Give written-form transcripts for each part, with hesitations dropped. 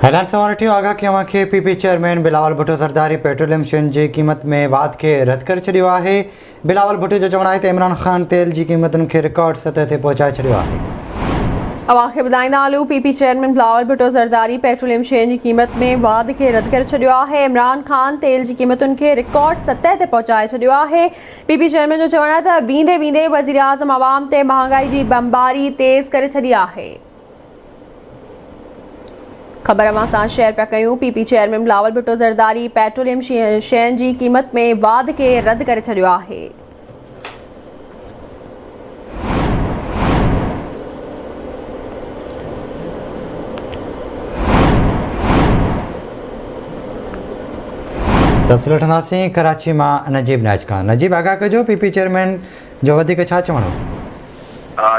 Headline समाचार थियो आगाह कयां के PP chairman Bilawal Bhutto Zardari petroleum शयुनि जी क़ीमत में वाध के रद्द करे छॾियो आहे। बिलावल भुट्टो जो चवणु आहे त इमरान ख़ान तेल जी क़ीमतुनि खे रिकॉर्ड सतह ते पहुचाए छॾियो आहे। अवांखे ॿुधाईंदा हलूं, PP chairman Bilawal Bhutto Zardari petroleum शयुनि जी क़ीमत में वाध के रद्द करे छॾियो आहे। इमरान ख़ान तेल जी क़ीमतुनि खे रिकॉर्ड सतह ते पहुचाए छॾियो आहे। पीपी चेयरमैन जो चवणु आहे त वींदे वींदे वज़ीर आज़म अवाम ते महांगाई जी बमबारी तेज़ करे छॾी आहे। ख़बर अवां सां शेयर पिया कयूं। PP chairman Bilawal Bhutto Zardari petroleum शयुनि जी क़ीमत में वाध के रद्द करे छॾियो आहे। तफ़सील वठंदासीं कराची मां नजीब नाइज खां। नजीब आगाह कजो, पीपी चेयरमैन जो वधीक छा चवणो?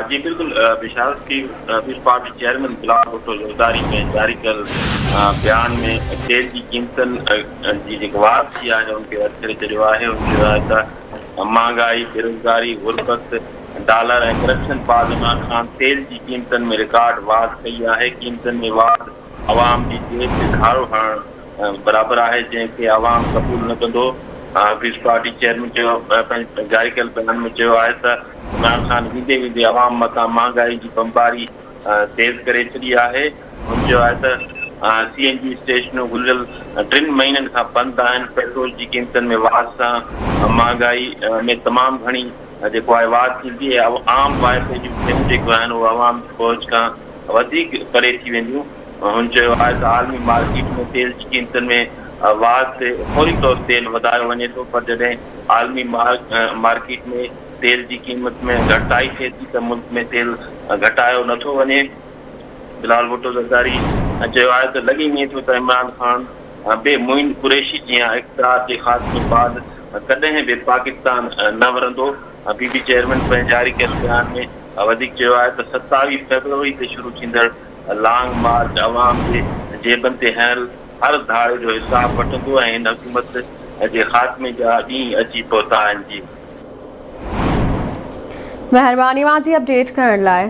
जी बिल्कुल, बिशारत की people's party chairman Bilawal Bhutto Zardari में जारी कल बयान में तेल की कीमतुनि जी जेको वाध थी आहे उनखे रद्द करे छॾियो आहे। उनजो आहे त महांगाई, बेरोज़गारी, गुरबत, डॉलर ऐं करप्शन बाद इमरान ख़ान तेल जी कीमतुनि में रिकॉर्ड वाध कई आहे। कीमतुनि में वाध अवाम जी जेब ते धारो हणणु बराबरि आहे, जंहिंखे अवाम क़बूल न कंदो। पीपल्स पार्टी चेयरमैन जारी कयल बयान में चयो आहे त इमरान ख़ान वींदे वींदे अवाम मथां महांगाई जी बमबारी तेज़ करे छॾी आहे। हुनजो आहे त CNG स्टेशनूं गुज़िरियल 3 महीननि खां बंदि आहिनि। पेट्रोल जी क़ीमतुनि में वाध सां महांगाई में तमामु घणी जेको आहे वाध थींदी आहे। आम वाइदे जूं शयूं जेको आहिनि उहे अवाम जी पहुच खां वधीक परे थी वेंदियूं। हुन चयो आहे त आलमी मार्केट में तेल जी क़ीमतुनि में वाध ते फौरी तौर तेल वधायो वञे थो, पर जॾहिं आलमी मार्केट में तेल जी क़ीमत में घटिताई थिए थी त मुल्क में तेल घटायो नथो वञे। बिलावल भुट्टो ज़रदारी चयो आहे त लॻी वञे थो त इमरान ख़ान बे मोइन कुरैशी जीअं इक़्तिदार जे ख़ात्मे बाद कॾहिं बि पाकिस्तान न वरंदो। पीपी चेयरमैन पंहिंजे जारी कयल बयान में वधीक चयो आहे त 27 फरवरी ते शुरू थींदड़ लॉन्ग मार्च अवाम जे जेबनि ते हयल हर धाड़े जो हिसाब वठंदो ऐं हिन हुकूमत जे ख़ात्मे जा ॾींहं अची पहुता आहिनि। जी महिरबानी मां जी अपडेट करण लाइ।